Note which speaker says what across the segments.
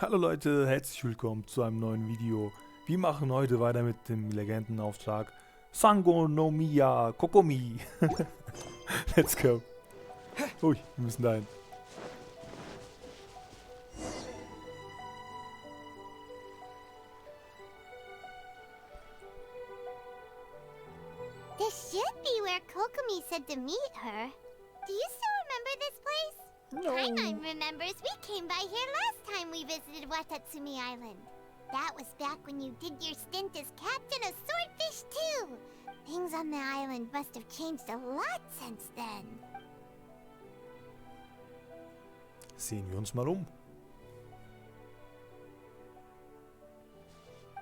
Speaker 1: Hallo Leute, herzlich willkommen zu einem neuen Video. Wir machen heute weiter mit dem Legendenauftrag Sangonomiya, Kokomi. Let's go. Ui, wir müssen dahin.
Speaker 2: This should be where Kokomi said to meet her. Do you still remember this place?
Speaker 1: No.
Speaker 2: Paimon remembers we came by here last time we visited Watatsumi Island. That was back when you did your stint as captain of Swordfish too. Things on the island must have changed a lot since then.
Speaker 1: Sehen wir uns mal um.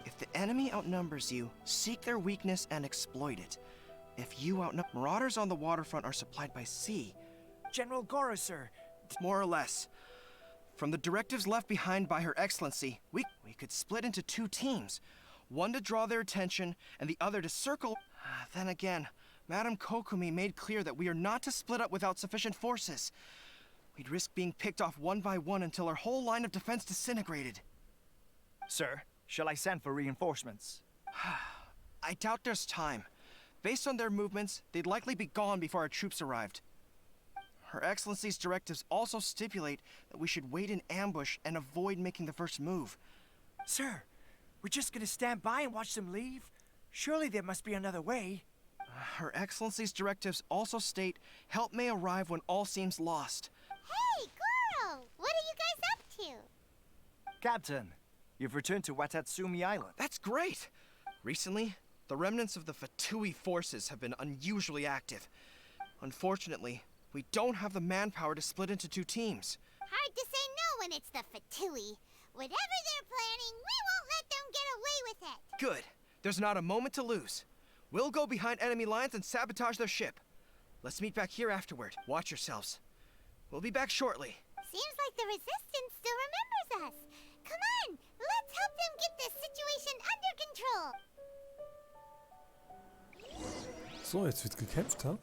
Speaker 3: If the enemy outnumbers you, seek their weakness and exploit it. If you outnumber, marauders on the waterfront are supplied by sea.
Speaker 4: General Goro, sir.
Speaker 3: More or less. From the directives left behind by Her Excellency, we could split into two teams. One to draw their attention, and the other to circle. Then again, Madame Kokomi made clear that we are not to split up without sufficient forces. We'd risk being picked off one by one until our whole line of defense disintegrated.
Speaker 4: Sir, shall I send for reinforcements?
Speaker 3: I doubt there's time. Based on their movements, they'd likely be gone before our troops arrived. Her Excellency's directives also stipulate that we should wait in ambush and avoid making the first move.
Speaker 4: Sir, we're just gonna stand by and watch them leave? Surely there must be another way.
Speaker 3: Her Excellency's directives also state help may arrive when all seems lost.
Speaker 2: Hey, Goro! What are you guys up to?
Speaker 4: Captain, you've returned to Watatsumi Island.
Speaker 3: That's great! Recently, the remnants of the Fatui forces have been unusually active. Unfortunately, we don't have the manpower to split into two teams.
Speaker 2: Hard to say no when it's the Fatui. Whatever they're planning, we won't let them get away with it.
Speaker 3: Good. There's not a moment to lose. We'll go behind enemy lines and sabotage their ship. Let's meet back here afterward. Watch yourselves. We'll be back shortly.
Speaker 2: Seems like the Resistance still remembers us. Come on, let's help them get this situation under control.
Speaker 1: So, jetzt wird gekämpft, ha?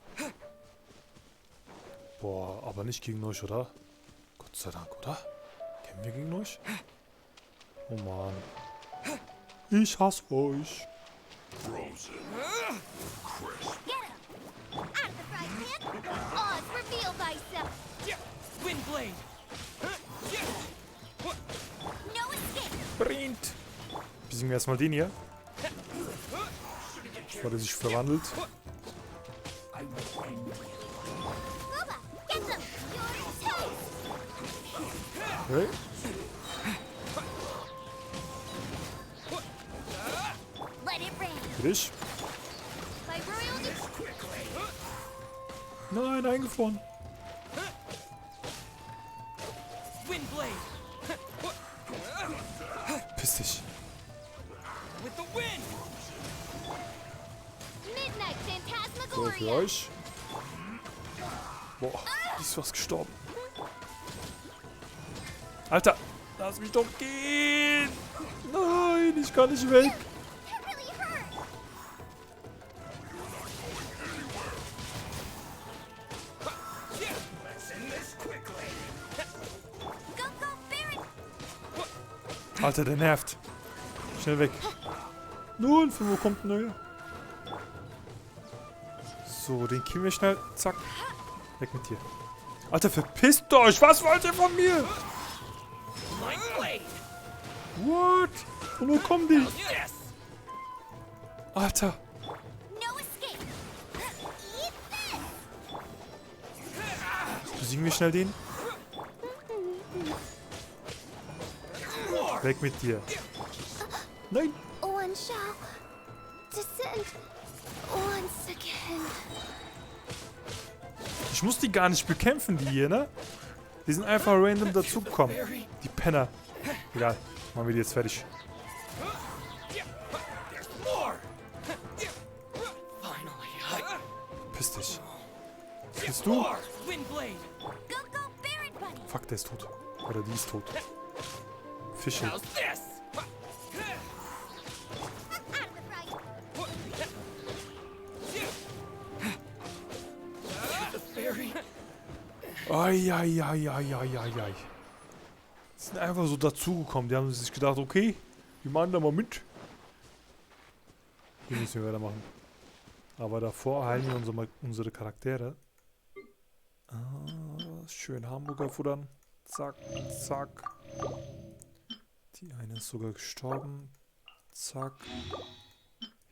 Speaker 1: Boah, aber nicht gegen euch, oder? Gott sei Dank, oder? Kämpfen wir gegen euch? Oh Mann. Ich hasse euch.
Speaker 5: Frozen. Crisp.
Speaker 2: Get him! Out of the frying pan! Oz, reveal thyself!
Speaker 4: Windblade!
Speaker 2: No escape!
Speaker 1: Bringt! Besiegen wir erstmal den hier. Bevor der sich verwandelt.
Speaker 2: Boba, get them! You're toast!
Speaker 1: Okay.
Speaker 2: Let it rain!
Speaker 1: Frisch.
Speaker 2: By royal
Speaker 1: Nein, eingefroren.
Speaker 4: Windblade!
Speaker 1: Piss dich.
Speaker 4: With the wind!
Speaker 2: Midnight
Speaker 1: So, für
Speaker 2: Phantasmagoria!
Speaker 1: euch. Boah, ist was gestorben. Alter, lass mich doch gehen. Nein, ich kann nicht weg.
Speaker 2: That really hurt!
Speaker 5: Let's end this quickly.
Speaker 2: Go, Baron!
Speaker 1: Alter, der nervt. Schnell weg. Nun, von wo kommt ein neuer? So, den killen wir schnell. Zack. Weg mit dir. Alter, verpisst euch. Was wollt ihr von mir? What? Von wo kommen die?
Speaker 4: Yes!
Speaker 1: Alter.
Speaker 2: No escape! Eat this!
Speaker 1: Besiegen wir schnell den? Weg mit dir. Nein.
Speaker 2: One shall descend once again.
Speaker 1: Ich muss die gar nicht bekämpfen, die hier, ne? Die sind einfach random dazugekommen. Die Penner. Egal. Machen wir die jetzt fertig.
Speaker 4: There's more! Finally,
Speaker 1: Piss dich. Bist du?
Speaker 4: Windblade!
Speaker 2: Go, Baron Bunny!
Speaker 1: Fuck, der ist tot. Oder die ist tot. Fische.
Speaker 4: How's this?
Speaker 2: Out of the frying
Speaker 4: The fairy!
Speaker 1: Ai. sind einfach so dazugekommen. Die haben sich gedacht, okay, wir machen da mal mit. Hier müssen wir weitermachen. Aber davor heilen wir unsere Charaktere. Schön Hamburger futtern. Zack, zack. Die eine ist sogar gestorben. Zack.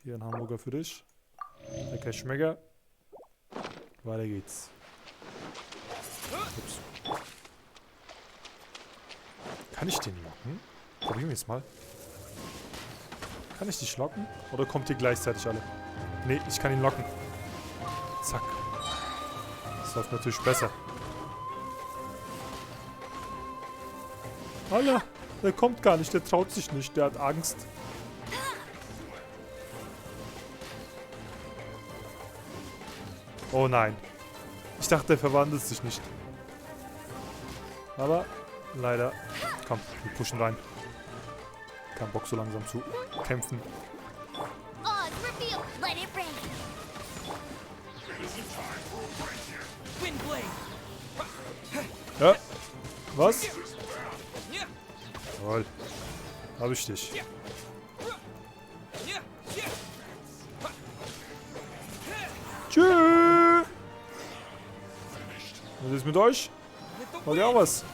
Speaker 1: Hier ein Hamburger für dich. Lecker Schmecker. Weiter geht's. Ups. Kann ich den locken? Probieren wir es mal. Kann ich dich locken? Oder kommt ihr gleichzeitig alle? Ne, ich kann ihn locken. Zack. Das läuft natürlich besser. Alter, der kommt gar nicht. Der traut sich nicht. Der hat Angst. Oh nein. Ich dachte, der verwandelt sich nicht. Aber leider. Komm, wir pushen rein. Kein Bock so langsam zu kämpfen.
Speaker 2: Oh, reveal. Let it rain.
Speaker 4: Windblade.
Speaker 1: Ja. Was? Toll. Hab ich dich. Tschüss. Was ist mit euch? Wollt ihr auch was?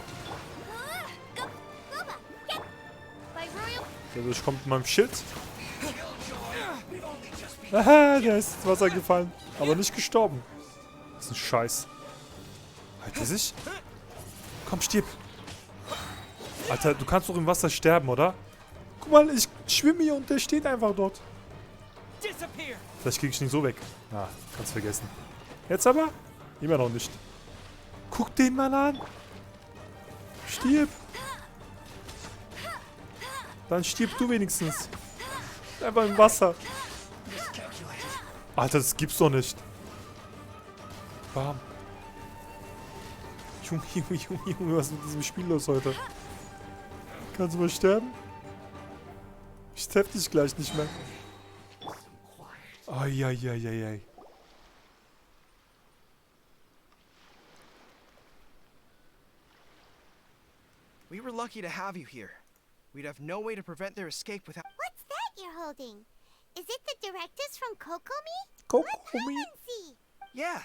Speaker 1: Also ich komme mit meinem Schild. Aha, der ist ins Wasser gefallen. Aber nicht gestorben. Das ist ein Scheiß. Halt er sich? Komm, stirb. Alter, du kannst doch im Wasser sterben, oder? Guck mal, ich schwimme hier und der steht einfach dort. Vielleicht krieg ich ihn so weg. Ah, kannst vergessen. Jetzt aber? Immer noch nicht. Guck den mal an. Stirb. Dann stirb du wenigstens. Einfach im Wasser. Alter, das gibt's doch nicht. Bam. Junge, was ist mit diesem Spiel los heute? Kannst du mal sterben? Ich treff dich gleich nicht mehr. Eieieiei.
Speaker 3: We were lucky to have you here. We'd have no way to prevent their escape without...
Speaker 2: What's that you're holding? Is it the directives from Kokomi?
Speaker 1: Kokomi?
Speaker 2: See.
Speaker 3: Yeah.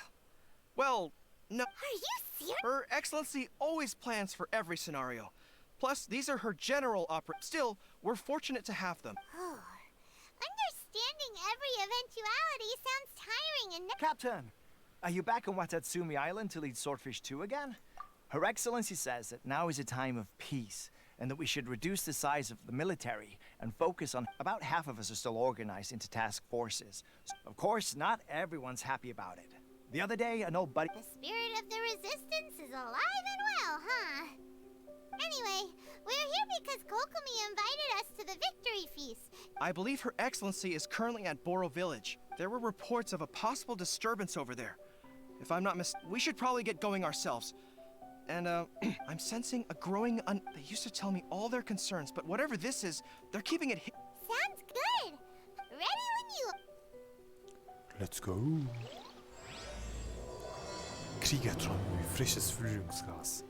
Speaker 3: Well, no.
Speaker 2: Are you serious?
Speaker 3: Her Excellency always plans for every scenario. Plus, these are her general opera. Still, we're fortunate to have them.
Speaker 2: Oh. Understanding every eventuality sounds tiring and...
Speaker 4: Captain, are you back on Watatsumi Island to lead Swordfish 2 again? Her Excellency says that now is a time of peace, and that we should reduce the size of the military and focus on... About half of us are still organized into task forces. Of course, not everyone's happy about it. The other day, an old buddy...
Speaker 2: The spirit of the resistance is alive and well, huh? Anyway, we're here because Kokomi invited us to the victory feast.
Speaker 3: I believe Her Excellency is currently at Boro Village. There were reports of a possible disturbance over there. If I'm not we should probably get going ourselves. And, I'm sensing a growing They used to tell me all their concerns, but whatever this is, they're keeping it
Speaker 2: Sounds good. Ready when you...
Speaker 1: Let's go. Kriegertron wie frisches Frühlingsgras.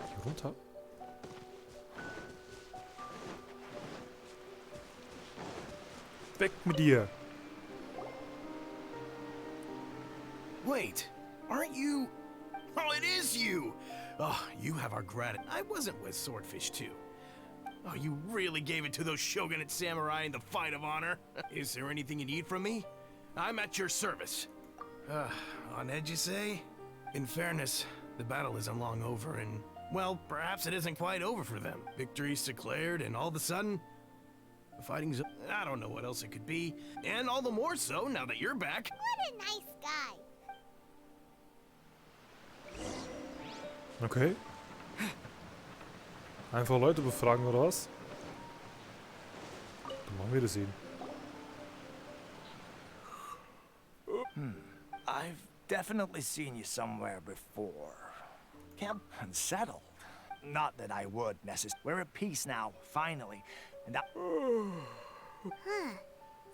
Speaker 1: Hier runter. Weg mit dir.
Speaker 5: Wait, aren't you... Oh, it is you! Oh, you have our gratitude. I wasn't with Swordfish 2. Oh, you really gave it to those shogunate samurai in the fight of honor? Is there anything you need from me? I'm at your service. On edge, you say? In fairness, the battle isn't long over, and, well, perhaps it isn't quite over for them. Victory's declared, and all of a sudden, the fighting's... I don't know what else it could be. And all the more so now that you're back.
Speaker 2: What a nice guy.
Speaker 1: Okay. Einfach Leute befragen, oder was? Dann machen wir das eben.
Speaker 4: I've definitely seen you somewhere before. Camp unsettled. Not that I would necessarily. We're at peace now, finally. And I...
Speaker 2: Huh.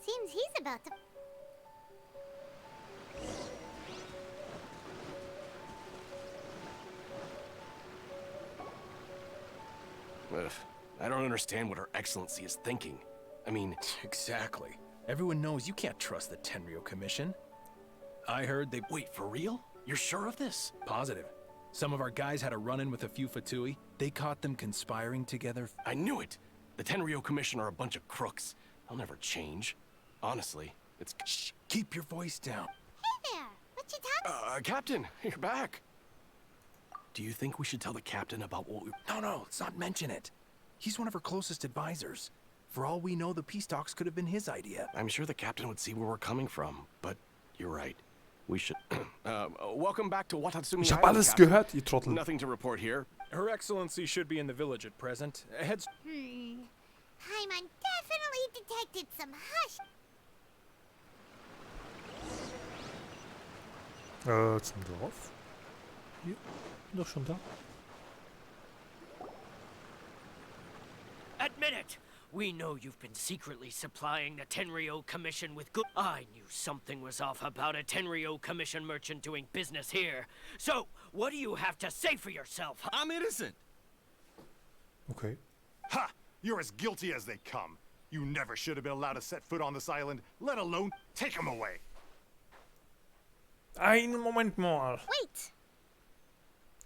Speaker 2: Seems he's about to...
Speaker 6: Ugh, I don't understand what Her Excellency is thinking. I mean...
Speaker 5: Exactly. Everyone knows you can't trust the Tenryou Commission. I heard they...
Speaker 6: Wait, for real? You're sure of this?
Speaker 5: Positive. Some of our guys had a run-in with a few Fatui. They caught them conspiring together.
Speaker 6: I knew it! The Tenryou Commission are a bunch of crooks. They'll never change. Honestly, it's...
Speaker 5: Shh, keep your voice down.
Speaker 2: Hey there! What you talking?
Speaker 6: Captain, you're back. Do you think we should tell the captain about what we...
Speaker 5: No, let's not mention it. He's one of our closest advisors. For all we know, the peace talks could have been his idea.
Speaker 6: I'm sure the captain would see where we're coming from, but you're right. We should... welcome back to Watatsumi
Speaker 1: Ich hab
Speaker 6: Island,
Speaker 1: alles
Speaker 6: Captain.
Speaker 1: gehört, ihr Trottel.
Speaker 6: Nothing to report here.
Speaker 5: Her Excellency should be in the village at present. Heads...
Speaker 2: Paimon definitely detected some hush.
Speaker 1: Zum Dorf. Hier, bin doch schon da.
Speaker 7: Admit it! We know you've been secretly supplying the Tenryou Commission with good... I knew something was off about a Tenryou Commission merchant doing business here. So, what do you have to say for yourself?
Speaker 8: I'm innocent.
Speaker 1: Okay.
Speaker 9: Ha! You're as guilty as they come. You never should have been allowed to set foot on this island, let alone take him away.
Speaker 1: Einen Moment mal.
Speaker 2: Wait!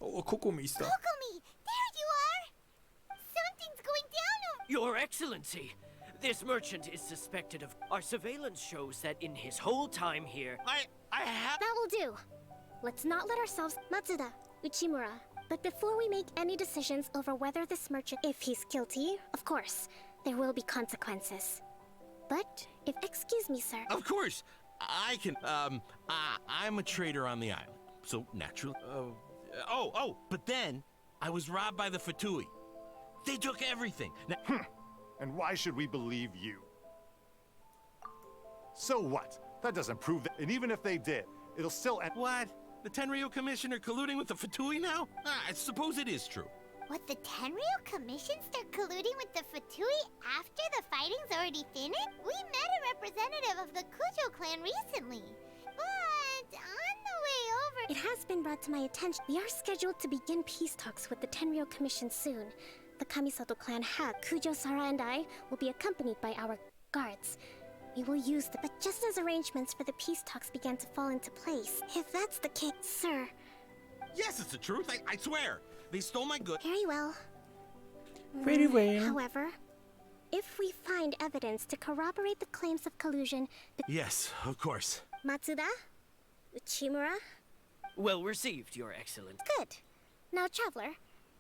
Speaker 1: Oh, Kokomi ist da.
Speaker 2: Kokomi! There you are! Something's going down over...
Speaker 7: Your Excellency, this merchant is suspected of... Our surveillance shows that in his whole time here...
Speaker 8: I have...
Speaker 10: That will do. Let's not let ourselves... Matsuda, Uchimura. But before we make any decisions over whether this merchant... If he's guilty, of course, there will be consequences. But, if... Excuse me, sir.
Speaker 8: Of course, I can... I'm a trader on the island, so naturally... but then, I was robbed by the Fatui. They took everything. Now,
Speaker 9: And why should we believe you? So what? That doesn't prove that, and even if they did, it'll still end...
Speaker 8: what? The Tenryou Commission are colluding with the Fatui now? I suppose it is true.
Speaker 2: What, the Tenryou Commission start colluding with the Fatui after the fighting's already finished? We met a representative of the Kujo clan recently. But on the way over...
Speaker 10: It has been brought to my attention. We are scheduled to begin peace talks with the Tenryou Commission soon. The Kamisato clan hack, Kujo-Sara and I, will be accompanied by our guards. We will use the... But just as arrangements for the peace talks began to fall into place, if that's the case, sir...
Speaker 8: Yes, it's the truth. I swear. They stole my goods.
Speaker 10: Very well.
Speaker 1: Very well.
Speaker 10: However, if we find evidence to corroborate the claims of collusion...
Speaker 8: Yes, of course.
Speaker 10: Matsuda? Uchimura?
Speaker 7: Well received, Your Excellency.
Speaker 10: Good. Now, Traveler,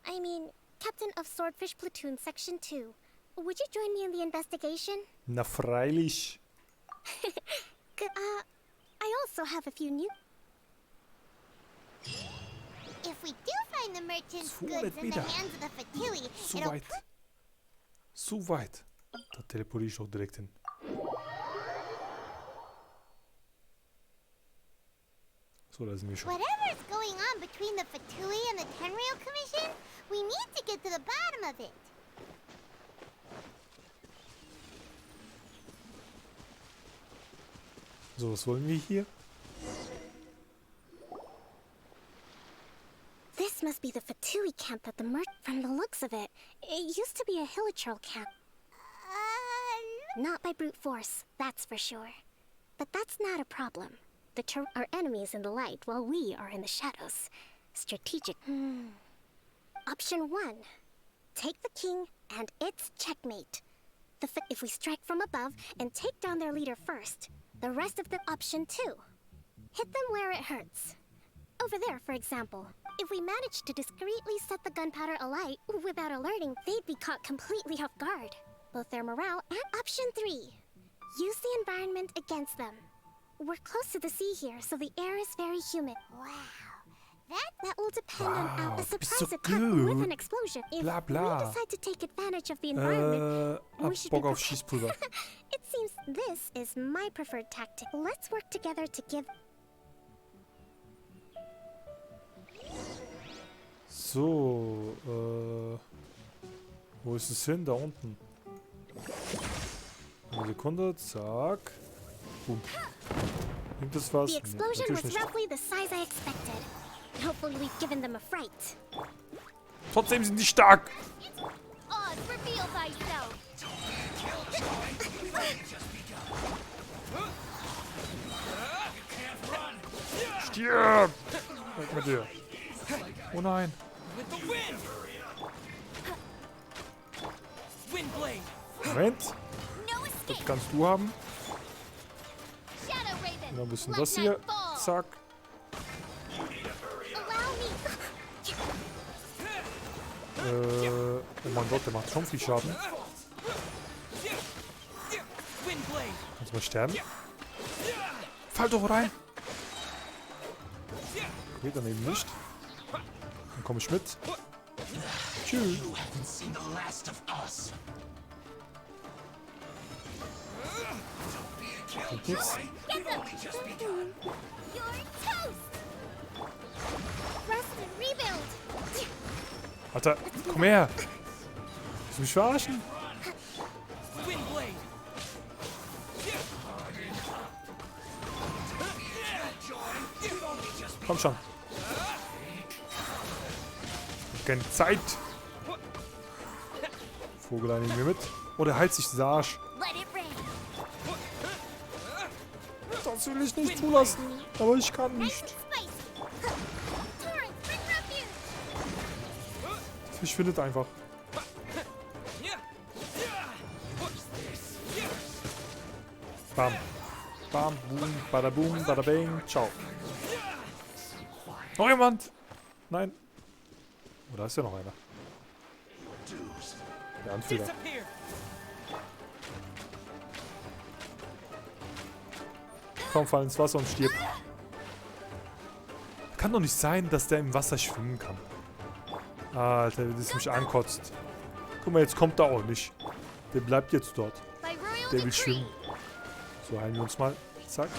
Speaker 10: I mean, Captain of Swordfish Platoon Section 2, would you join me in the investigation?
Speaker 1: Na freilich.
Speaker 10: Good, I also have a few new...
Speaker 2: If we do find the merchant's
Speaker 1: So
Speaker 2: goods
Speaker 1: nicht
Speaker 2: in the
Speaker 1: wieder.
Speaker 2: hands of the Fatui,
Speaker 1: So
Speaker 2: it'll
Speaker 1: weit. So weit. Da teleportiere ich doch direkt hin. So, da sind wir schon.
Speaker 2: Whatever's going on between the Fatui and the Tenryou Commission, we need to get to the bottom of it.
Speaker 1: So, was wollen wir hier?
Speaker 10: This must be the Fatui camp that the from the looks of it. It used to be a Hilichurl camp. Not by brute force, that's for sure. But that's not a problem. The are enemies in the light, while we are in the shadows. Strategic. Option 1. Take the king, and it's checkmate. If we strike from above and take down their leader first, the rest of the option 2. Hit them where it hurts. Over there, for example. If we manage to discreetly set the gunpowder alight without alerting, they'd be caught completely off guard. Both their morale and option 3. Use the environment against them. We're close to the sea here, so the air is very humid.
Speaker 2: Wow.
Speaker 10: That will depend on
Speaker 1: Wow,
Speaker 10: a
Speaker 1: bist
Speaker 10: surprise
Speaker 1: so
Speaker 10: attack
Speaker 1: gut.
Speaker 10: with an explosion. If
Speaker 1: Bla, bla.
Speaker 10: we decide to take advantage of the environment,
Speaker 1: Hab
Speaker 10: we should
Speaker 1: Bock
Speaker 10: be
Speaker 1: auf Schießpulver.
Speaker 10: It seems this is my preferred tactic. Let's work together to give...
Speaker 1: So, wo ist es hin? Da unten. Eine Sekunde, zack. Boom. Bringt das was?
Speaker 10: The
Speaker 1: Nee,
Speaker 10: explosion
Speaker 1: natürlich
Speaker 10: was
Speaker 1: nicht.
Speaker 10: roughly the size I expected. Hopefully we've given them a fright.
Speaker 1: Trotzdem sind die stark.
Speaker 2: Oh, flaws, reveal thyself.
Speaker 1: Stirb! Weg mit dir. Oh nein.
Speaker 7: With the wind! Windblade!
Speaker 1: Moment.
Speaker 2: No
Speaker 1: Das
Speaker 2: escape.
Speaker 1: kannst du haben.
Speaker 2: Shadow Raven.
Speaker 1: Und dann ein bisschen
Speaker 2: Let
Speaker 1: das hier.
Speaker 2: night fall.
Speaker 1: Zack.
Speaker 2: Allow me.
Speaker 1: Oh mein Gott, der macht schon viel Schaden.
Speaker 7: Windblade!
Speaker 1: Kannst du mal sterben? Fall doch rein! Okay, daneben nicht. Dann komme ich mit. Tschüss. Und nix.
Speaker 2: Get them. You're toast. Rest and rebuild.
Speaker 1: Alter, komm her! Willst du mich verarschen?
Speaker 7: Windblade!
Speaker 1: Komm schon. Keine Zeit. Vogelein nehmen wir mit. Oh, der heilt sich, dieser Arsch.
Speaker 2: Let it rain.
Speaker 1: Das will ich nicht zulassen. Aber ich kann nicht.
Speaker 2: Spicy. Torrent, bring refuge.
Speaker 1: Ich finde es einfach. Bam. Bam, boom, bada boom, bada bang. Ciao. Noch jemand? Nein. Oh, da ist ja noch einer. Der Anführer.
Speaker 7: Disappear!
Speaker 1: Komm, fall ins Wasser und stirb. Kann doch nicht sein, dass der im Wasser schwimmen kann. Alter, wie das mich ankotzt. Guck mal, jetzt kommt er auch nicht. Der bleibt jetzt dort.
Speaker 2: By royal
Speaker 1: Der will
Speaker 2: decree.
Speaker 1: schwimmen. So, heilen wir uns mal. Zack.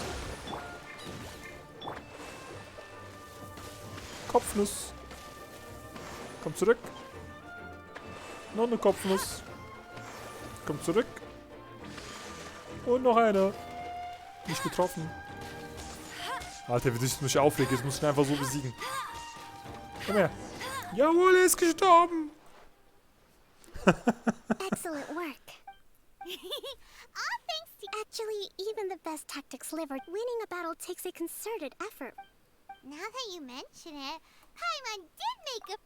Speaker 1: Kopfnuss. Komm zurück. Noch eine Kopfnuss. Komm zurück. Und noch eine. Nicht getroffen. Alter, wie das mich aufregt. Jetzt muss ich ihn einfach so besiegen. Komm her. Jawohl, er ist gestorben.
Speaker 10: Excellent work.
Speaker 2: All thanks to
Speaker 10: Actually, even the best tactics live, or winning a battle takes a concerted effort.
Speaker 2: Now that you mention it, Paimon did make a...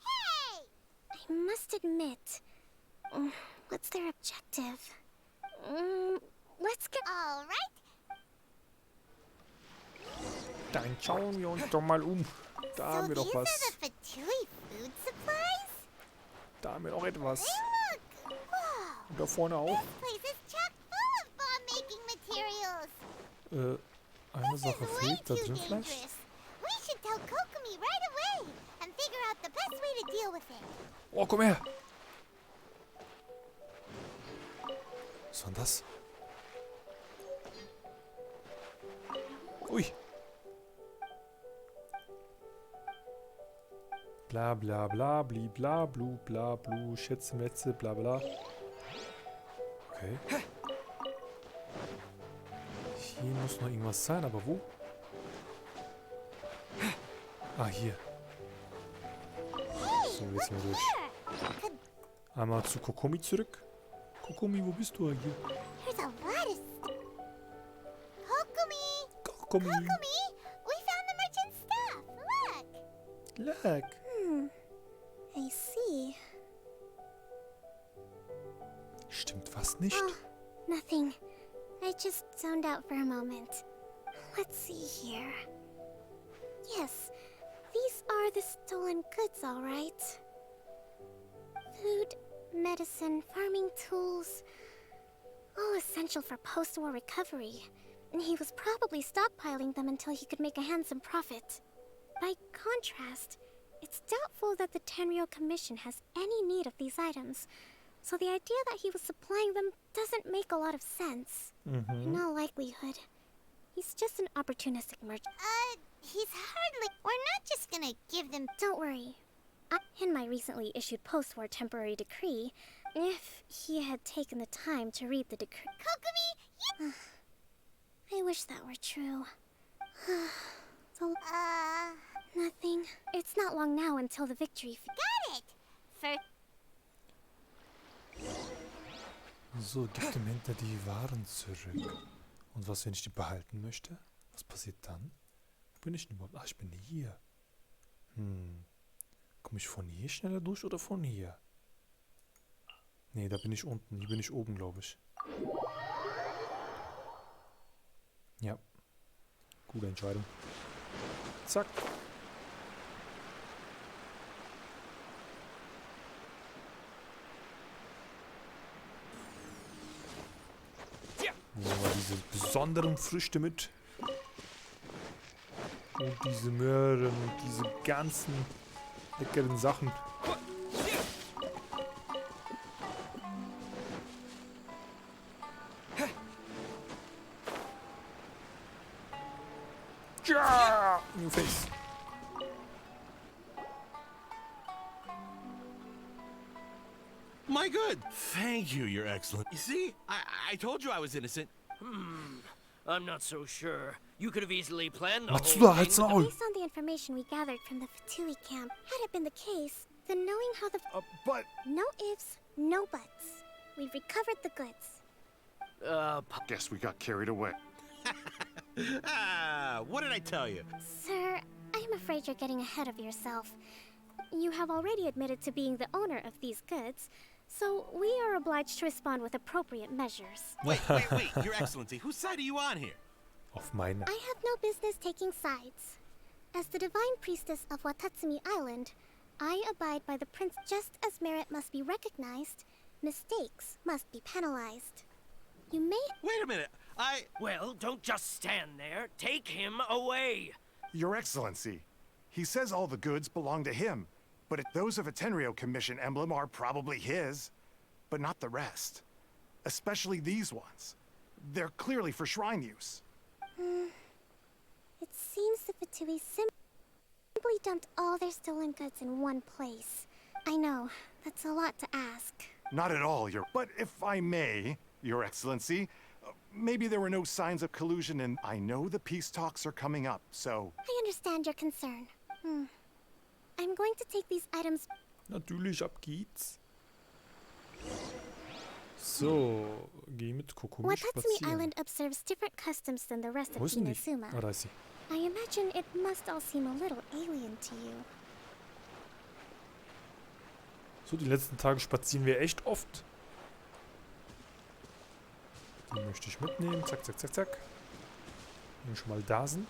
Speaker 2: Hey!
Speaker 10: I must admit, what's their objective? Let's get...
Speaker 2: All right.
Speaker 1: Dann schauen wir uns doch mal um. Da haben
Speaker 2: So
Speaker 1: wir doch
Speaker 2: these are
Speaker 1: was.
Speaker 2: the Fatui food supplies?
Speaker 1: Da haben wir noch etwas.
Speaker 2: Hey, look! Whoa!
Speaker 1: Und da vorne auch.
Speaker 2: This place is chock full of bomb-making materials.
Speaker 1: Eine
Speaker 2: This
Speaker 1: Sache
Speaker 2: is way
Speaker 1: fehlt. Da
Speaker 2: too
Speaker 1: drin vielleicht?
Speaker 2: dangerous. We should tell Kokomi right away and figure out the best way to deal with it.
Speaker 1: Oh, komm her. Was war denn das? Ui. Bla bla bla, bli bla, blu bla blu, Schätze, Metze, bla bla. Okay. Hier muss noch irgendwas sein, aber wo? Ah, hier. So, jetzt mal durch. Einmal zu Kokomi zurück. Kokomi, wo bist du hier?
Speaker 2: There's a lot of... Kokomi!
Speaker 1: Kokomi.
Speaker 2: Kokomi! We found the merchant's stuff! Look!
Speaker 1: Leck.
Speaker 10: I see.
Speaker 1: Stimmt was nicht?
Speaker 10: Oh, nothing. I just zoned out for a moment. Let's see here. Yes, these are the stolen goods, all right. Food, medicine, farming tools. All essential for post-war recovery. And he was probably stockpiling them until he could make a handsome profit. By contrast, it's doubtful that the Tenryou Commission has any need of these items. So the idea that he was supplying them doesn't make a lot of sense. In all likelihood, he's just an opportunistic merchant.
Speaker 2: He's hardly... We're not just gonna give them...
Speaker 10: Don't worry. In my recently issued post-war temporary decree, if he had taken the time to read the decree...
Speaker 2: Kokomi,
Speaker 10: I wish that were true. So, nothing. It's not long now until the victory...
Speaker 2: got it! For...
Speaker 1: So, gib dem Händler die Waren zurück. Und was, wenn ich die behalten möchte? Was passiert dann? Wo bin ich denn überhaupt? Ach, ich bin hier. Komme ich von hier schneller durch oder von hier? Nee, da bin ich unten. Hier bin ich oben, glaube ich. Ja. Gute Entscheidung. Zack. Nehmen wir mal diese besonderen Früchte mit. Und diese Möhren und diese ganzen leckeren Sachen. Ja! New face.
Speaker 8: My good. Thank you, Your Excellency. You see? I told you I was innocent.
Speaker 7: I'm not so sure. You could have easily planned the
Speaker 1: Machst du
Speaker 7: whole
Speaker 1: da halt's
Speaker 7: thing.
Speaker 1: Maul?
Speaker 10: Based on the information we gathered from the Fatui camp, had it been the case, then knowing how the...
Speaker 9: But
Speaker 10: No ifs, no buts. We've recovered the goods.
Speaker 9: guess we got carried away.
Speaker 8: What did I tell you?
Speaker 10: Sir, I'm afraid you're getting ahead of yourself. You have already admitted to being the owner of these goods, so we are obliged to respond with appropriate measures.
Speaker 8: Wait, Your Excellency, whose side are you on here?
Speaker 1: Auf meine.
Speaker 10: I have no business taking sides. As the divine priestess of Watatsumi Island, I abide by the prince. Just as merit must be recognized, mistakes must be penalized. You may...
Speaker 8: Wait a minute.
Speaker 7: Well, don't just stand there. Take him away.
Speaker 9: Your Excellency, he says all the goods belong to him, but those of a Tenryou Commission emblem are probably his, but not the rest. Especially these ones. They're clearly for shrine use.
Speaker 10: It seems the Fatui simply dumped all their stolen goods in one place. I know, that's a lot to ask.
Speaker 9: Not at all, But if I may, Your Excellency, maybe there were no signs of collusion, and I know the peace talks are coming up, so...
Speaker 10: I understand your concern. I'm going to take these items...
Speaker 1: Natürlich, ab geht's. So, geh mit Kokomi
Speaker 10: Watatsumi
Speaker 1: spazieren.
Speaker 10: Island observes different customs than the rest of
Speaker 1: Wo ist denn die?
Speaker 10: Inazuma.
Speaker 1: Ah, da ist sie.
Speaker 10: I imagine it must all seem a little alien to you.
Speaker 1: So, die letzten Tage spazieren wir echt oft. Die möchte ich mitnehmen. Zack, zack, zack, zack. Wenn wir schon mal da sind.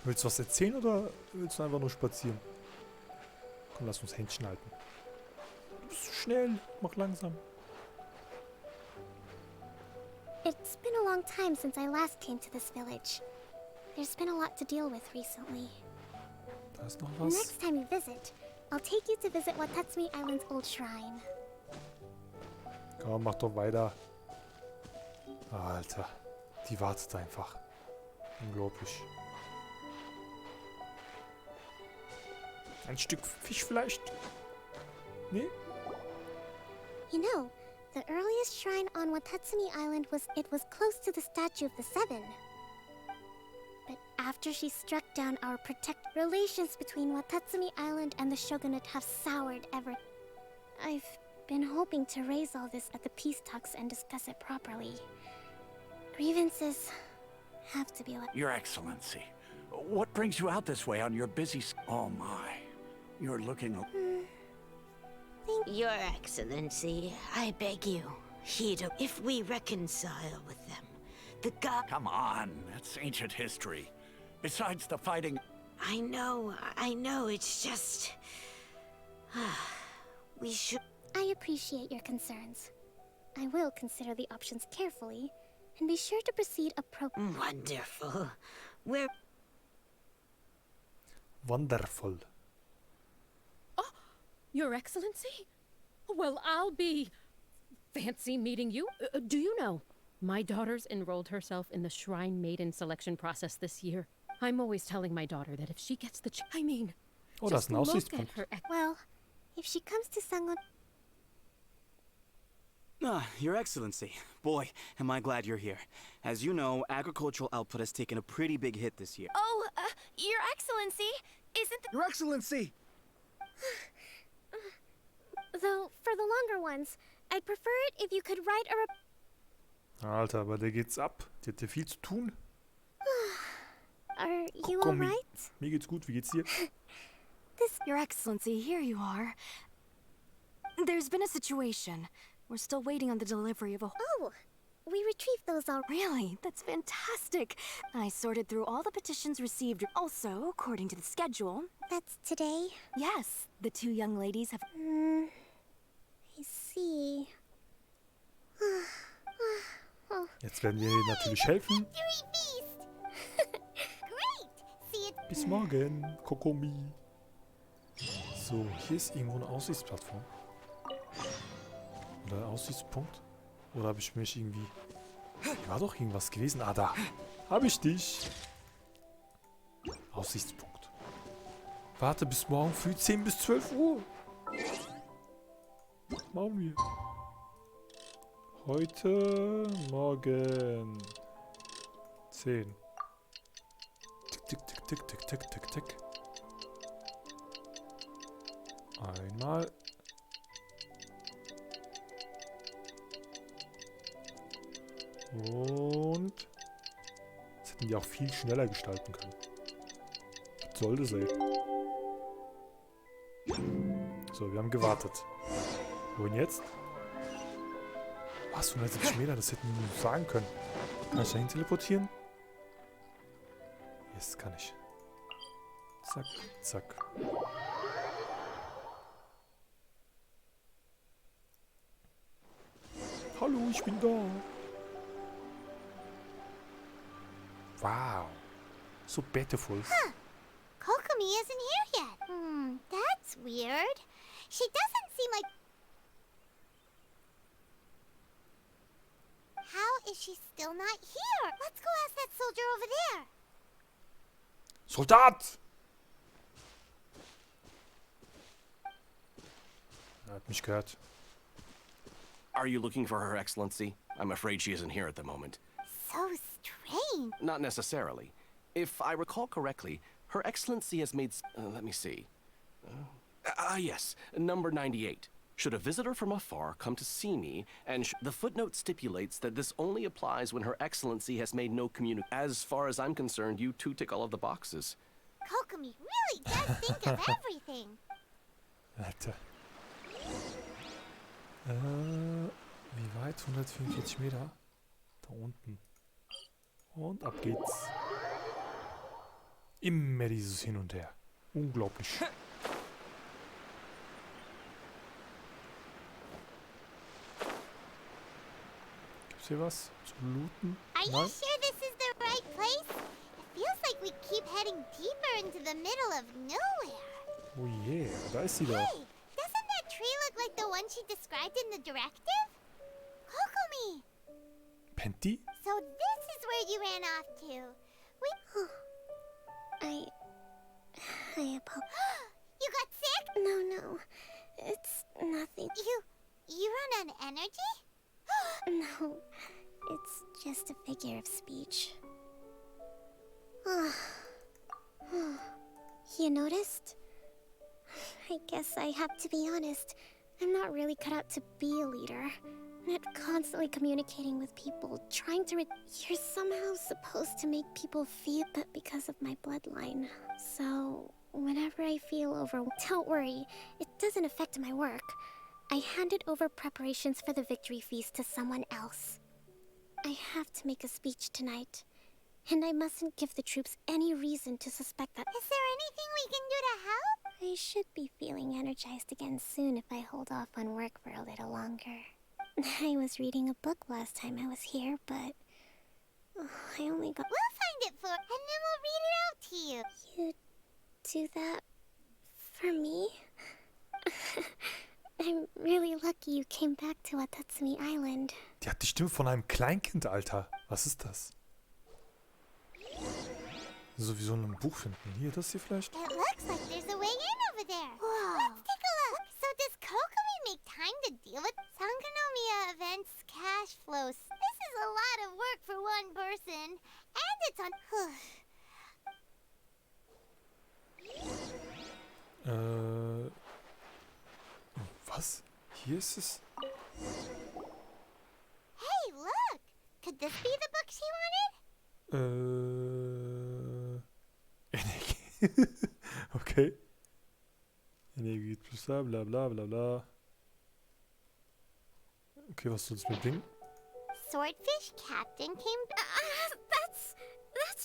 Speaker 1: Willst du was erzählen oder willst du einfach nur spazieren? Komm, lass uns Händchen halten. Du bist zu schnell. Mach langsam.
Speaker 10: It's been a long time since I last came to this village. There's been a lot to deal with recently.
Speaker 1: Da ist noch
Speaker 10: The
Speaker 1: was.
Speaker 10: next time you visit, I'll take you to visit Watatsumi Island's old shrine.
Speaker 1: Komm, mach doch weiter. Alter. Die wartet einfach. Unglaublich. Ein Stück Fisch vielleicht? Nee?
Speaker 10: You know, the earliest shrine on Watatsumi Island was close to the statue of the Seven. But after she struck down our relations between Watatsumi Island and the shogunate have soured ever. I've been hoping to raise all this at the peace talks and discuss it properly. Grievances have to be let.
Speaker 11: Your Excellency, what brings you out this way on your busy Oh my, you're looking...
Speaker 12: Your Excellency, I beg you, heed if we reconcile with them. The god...
Speaker 11: Come on, that's ancient history. Besides the fighting...
Speaker 12: I know, it's just... we should...
Speaker 10: I appreciate your concerns. I will consider the options carefully, and be sure to proceed appropriately.
Speaker 12: Wonderful. We're...
Speaker 1: Wonderful.
Speaker 13: Your Excellency? Well, I'll be... Fancy meeting you. Do you know, my daughter's enrolled herself in the Shrine Maiden selection process this year. I'm always telling my daughter that if she gets the
Speaker 1: Oh, das ist
Speaker 13: just
Speaker 1: ein
Speaker 13: look
Speaker 1: Aussichtspunkt.
Speaker 13: at her...
Speaker 10: Well, if she comes to
Speaker 14: Your Excellency. Boy, am I glad you're here. As you know, agricultural output has taken a pretty big hit this year.
Speaker 15: Oh, Your Excellency, isn't
Speaker 3: Your Excellency!
Speaker 10: Though, for the longer ones, I'd prefer it if you could write a
Speaker 1: Alter, bei der geht's ab. Die hat ja viel zu tun.
Speaker 10: Are you
Speaker 1: Kokomi.
Speaker 10: alright?
Speaker 1: Mir geht's gut, wie geht's dir?
Speaker 15: Your Excellency, here you are. There's been a situation. We're still waiting on the delivery of a...
Speaker 10: Oh, we retrieved those all.
Speaker 15: Really? That's fantastic. I sorted through all the petitions received. Also, according to the schedule...
Speaker 10: That's today?
Speaker 15: Yes, the two young ladies have...
Speaker 10: I see.
Speaker 1: Jetzt werden wir ihnen natürlich helfen. Bis morgen, Kokomi. So, hier ist irgendwo eine Aussichtsplattform. Oder Aussichtspunkt. Oder habe ich mich irgendwie... Hier war doch irgendwas gewesen. Ah, da. Habe ich dich. Aussichtspunkt. Warte bis morgen früh 10 bis 12 Uhr. Was machen wir? Heute Morgen 10. Tick, tick, tick, tick, tick, tick, tick, tick. Einmal. Und das hätten die auch viel schneller gestalten können. Was soll das, ey? So, wir haben gewartet. Wohin jetzt? Was, 170 Meter? Das hätten wir nicht sagen können. Kann ich dahin teleportieren? Yes, kann ich. Zack, zack. Hallo, ich bin da. Wow. So beautiful.
Speaker 2: Huh. Kokomi isn't here yet. That's weird. She doesn't seem like... How is she still not here? Let's go ask that soldier over there.
Speaker 1: Soldat! Er hat mich gehört.
Speaker 6: Are you looking for Her Excellency? I'm afraid she isn't here at the moment.
Speaker 2: So strange.
Speaker 6: Not necessarily. If I recall correctly, Her Excellency has made... let me see. Yes, number 98. Should a visitor from afar come to see me, and the footnote stipulates that this only applies when Her Excellency has made no communication. As far as I'm concerned, you two tick all of the boxes.
Speaker 2: Kokomi really does think of everything.
Speaker 1: Alter. Wie weit? 144 Meter? Da unten. Und ab geht's. Immer dieses Hin und Her. Unglaublich. Gibt's hier was zu looten?
Speaker 2: Are you sure this is the right place? It feels like we keep heading deeper into the middle of nowhere.
Speaker 1: Oh yeah, da ist sie doch.
Speaker 2: Hey, doesn't that tree look like the one she described in the directive? Kokomi!
Speaker 1: Penty?
Speaker 2: So this is where you ran off to.
Speaker 10: I apologize.
Speaker 2: You got sick?
Speaker 10: No. It's nothing.
Speaker 2: You run on energy?
Speaker 10: No, it's just a figure of speech. You noticed? I guess I have to be honest. I'm not really cut out to be a leader. Not constantly communicating with people, trying to You're somehow supposed to make people feel that because of my bloodline. So, whenever I feel overwhelmed, don't worry, it doesn't affect my work. I handed over preparations for the victory feast to someone else. I have to make a speech tonight, and I mustn't give the troops any reason to suspect that.
Speaker 2: Is there anything we can do to help?
Speaker 10: I should be feeling energized again soon if I hold off on work for a little longer. I was reading a book last time I was here, but I only got...
Speaker 2: We'll find it and then we'll read it out to you.
Speaker 10: You do that for me? I'm really lucky you came back to Watatsumi Island.
Speaker 1: Die hat die Stimme von einem Kleinkind, Alter. Was ist das? So wie so ein Buch finden. Hier, das hier vielleicht?
Speaker 2: It looks like there's a way in over there. Whoa. Let's take a look. So does Kokomi make time to deal with Sangonomiya events cash flows? This is a lot of work for one person. And it's on...
Speaker 1: Hier ist es.
Speaker 2: Hey, look! Could this be the book she wanted?
Speaker 1: Energie. Okay. Energie plus bla bla bla bla bla. Okay, was soll das mit Ding?
Speaker 2: Swordfish Captain came.
Speaker 10: That's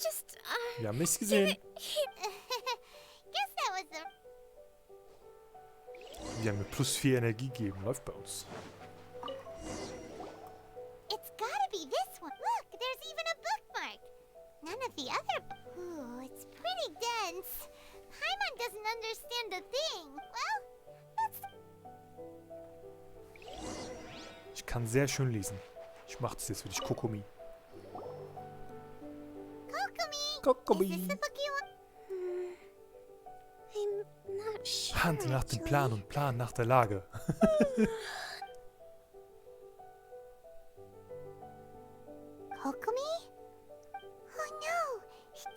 Speaker 10: just.
Speaker 1: Wir haben nichts gesehen.
Speaker 2: Guess that was the.
Speaker 1: Wir haben mir plus 4 Energie gegeben. Läuft bei uns.
Speaker 2: It's gotta be this one. Look, there's even a bookmark. None of the other. Ooh, it's pretty dense. Paimon doesn't understand a thing. Well, that's.
Speaker 1: Ich kann sehr schön lesen. Ich mach das jetzt für dich, Kokomi.
Speaker 2: Kokomi! Is this the book you want?
Speaker 10: I'm not sure.
Speaker 1: Handel nach dem Plan und Plan nach der Lage.
Speaker 2: Kokomi? Oh no!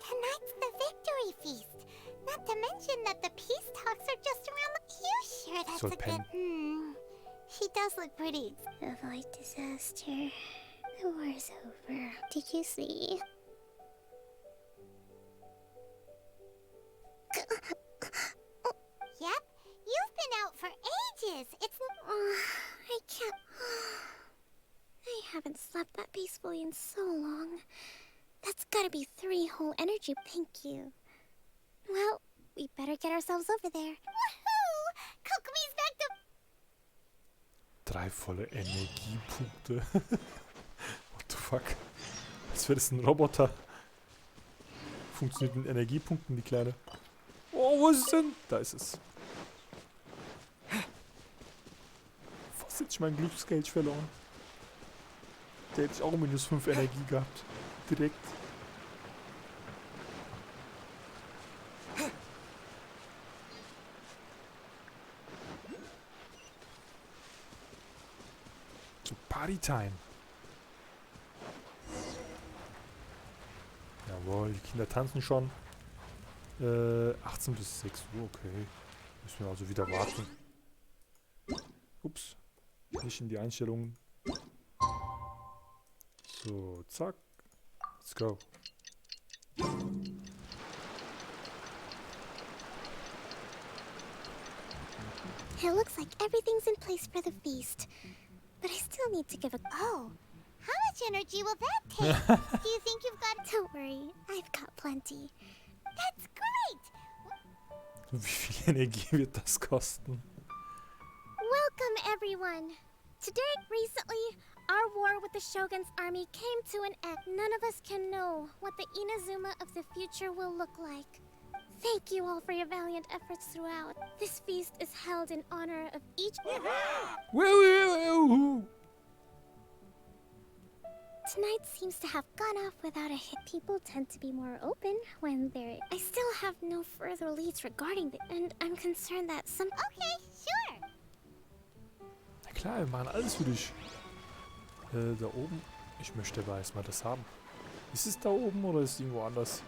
Speaker 2: Tonight's the victory feast. Not to mention that the peace talks are just around the. You sure that's
Speaker 1: So
Speaker 2: a
Speaker 1: pen.
Speaker 2: good. She does look pretty.
Speaker 10: Avoid disaster. The war's over. Did you see?
Speaker 2: Yep, you've been out for ages. It's.
Speaker 10: I can't. I haven't slept that peacefully in so long. That's gotta be 3 whole energy. Thank you. Well, we better get ourselves over there.
Speaker 2: Woohoo! Kokomi's back to.
Speaker 1: 3 volle Energiepunkte. What the fuck? Als wäre das ein Roboter. Funktioniert mit Energiepunkten, die Kleine. Oh, wo ist es denn? Da ist es. Fast hätte ich mein Glücksgeld verloren. Der hätte ich auch minus 5 Energie gehabt. Direkt. Zu Partytime. Jawohl, die Kinder tanzen schon. 18 bis 6 Uhr, okay. Müssen wir also wieder warten. Ups. Nicht in die Einstellungen. So, zack. Let's go.
Speaker 10: It looks like everything's in place for the feast. But I still need to give a.
Speaker 2: Oh, how much energy will that take? Do you think you've got?
Speaker 10: Don't worry, I've got plenty.
Speaker 2: That's great.
Speaker 1: Wie viel Energie wird das kosten?
Speaker 10: Welcome, everyone. Today, recently, our war with the Shogun's army came to an end. None of us can know what the Inazuma of the future will look like. Thank you all for your valiant efforts throughout. This feast is held in honor of each. Tonight seems to have gone off without a hit. People tend to be more open when they're. I still have no further leads regarding the. And I'm concerned that some.
Speaker 2: Okay, sure.
Speaker 1: Na klar, wir machen alles für dich. Da oben. Ich möchte aber erstmal das haben. Ist es da oben oder ist es irgendwo anders?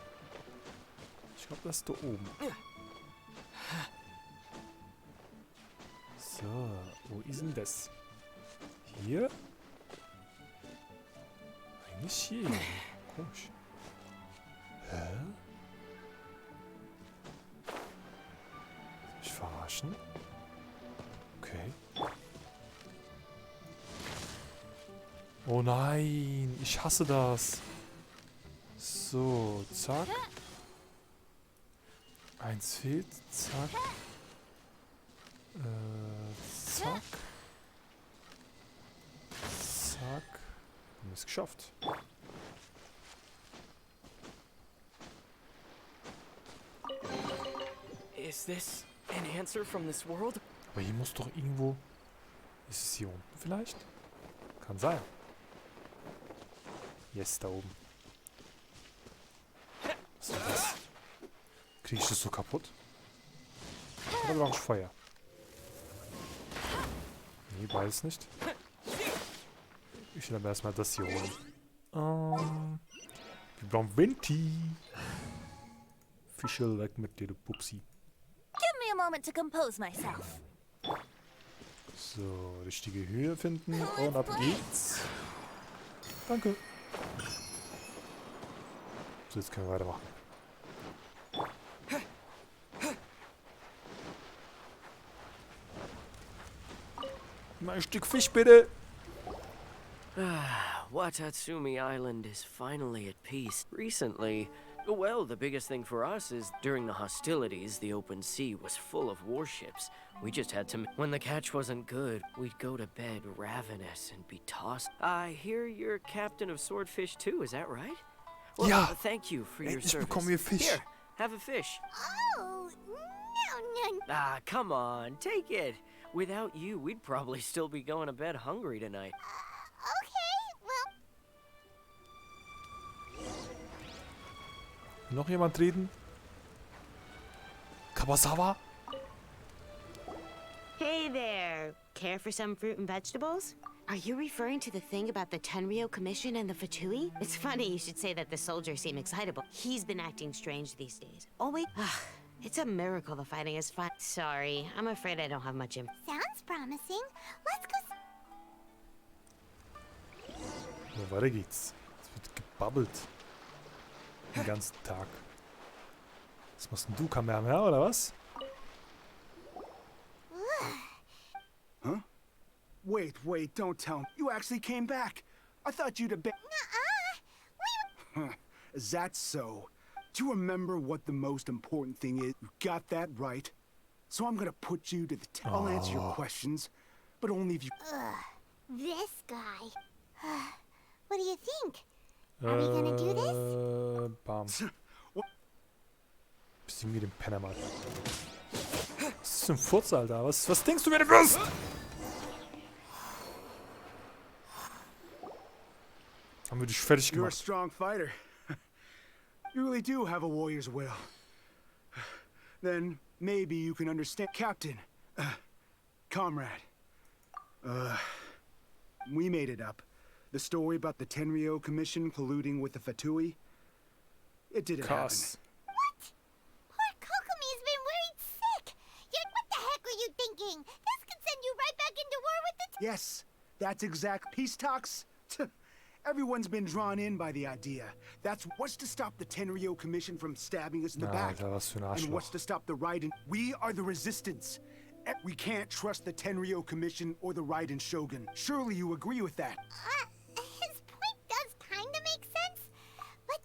Speaker 1: Ich glaube, das ist da oben. So, wo ist denn das? Hier? Eigentlich hier. Komisch. Hä? Ich verarschen? Okay. Oh nein, ich hasse das. So, zack. 1 fehlt, zack. Zack. Zack. Haben wir es geschafft.
Speaker 16: Is this an answer from this world?
Speaker 1: Aber hier muss doch irgendwo... Ist es hier unten vielleicht? Kann sein. Yes, da oben. Was ist das? Kriege ich das so kaputt? Oder brauche ich Feuer? Nee, beides nicht. Ich will aber erstmal das hier holen. Wir brauchen Venti. Fische weg mit dir, du Pupsi.
Speaker 15: Give me a moment to compose myself.
Speaker 1: So, richtige Höhe finden und ab geht's. Danke. So, jetzt können wir weitermachen. Mal ein Stück Fisch, bitte.
Speaker 7: Watatsumi Island is finally at peace. Recently, well, the biggest thing for us is during the hostilities, the open sea was full of warships. We just had to... When the catch wasn't good, we'd go to bed ravenous and be tossed. I hear you're captain of Swordfish too, is that right? Well,
Speaker 1: Ja.
Speaker 7: thank you for your
Speaker 1: Endlich
Speaker 7: service.
Speaker 1: bekommen wir Fisch.
Speaker 7: Here, have a fish.
Speaker 2: Oh, no.
Speaker 7: Ah, come on, take it. Without you, we'd probably still be going to bed hungry tonight.
Speaker 2: Okay, well...
Speaker 1: Noch jemand reden? Kabasawa?
Speaker 12: Hey there. Care for some fruit and vegetables? Are you referring to the thing about the Tenryou Commission and the Fatui? It's funny you should say that the soldiers seem excitable. He's been acting strange these days. Oh, wait. It's a miracle the fighting is fine. Sorry, I'm afraid I don't have much info.
Speaker 2: Sounds promising. Let's go...
Speaker 1: So, weiter geht's. Es wird gebabbelt. Den ganzen Tag. Was machst denn du, Kamehameha, oder was?
Speaker 17: Huh? Wait, don't tell me. You actually came back. I thought you'd have been...
Speaker 2: Nuh-uh.
Speaker 17: Is that so? Do you remember what the most important thing is? You got that right. So I'm gonna put you to the test. I'll answer your questions, but only if you...
Speaker 2: This guy. What do you think? Are we gonna do this?
Speaker 1: Bam. Bisschen wie den Penner mal. Was ist das für ein Furz, Alter? Was denkst du, wer du bist? Haben wir dich fertig
Speaker 17: You're a
Speaker 1: gemacht.
Speaker 17: strong fighter. You really do have a warrior's will. Then maybe you can understand. Captain, comrade. We made it up. The story about the Tenryou Commission colluding with the Fatui. It didn't happen.
Speaker 2: What? Poor Kokomi's been worried sick. What the heck were you thinking? This could send you right back into war with the...
Speaker 17: Yes, that's exact. Peace talks. Everyone's been drawn in by the idea. That's what's to stop the Tenryou Commission from stabbing us in the back.
Speaker 1: Alter, was für ein
Speaker 17: And
Speaker 1: Arschloch.
Speaker 17: what's to stop the Raiden? We are the resistance. We can't trust the Tenryou Commission or the Raiden Shogun. Surely you agree with that.
Speaker 2: His point does kinda make sense. But,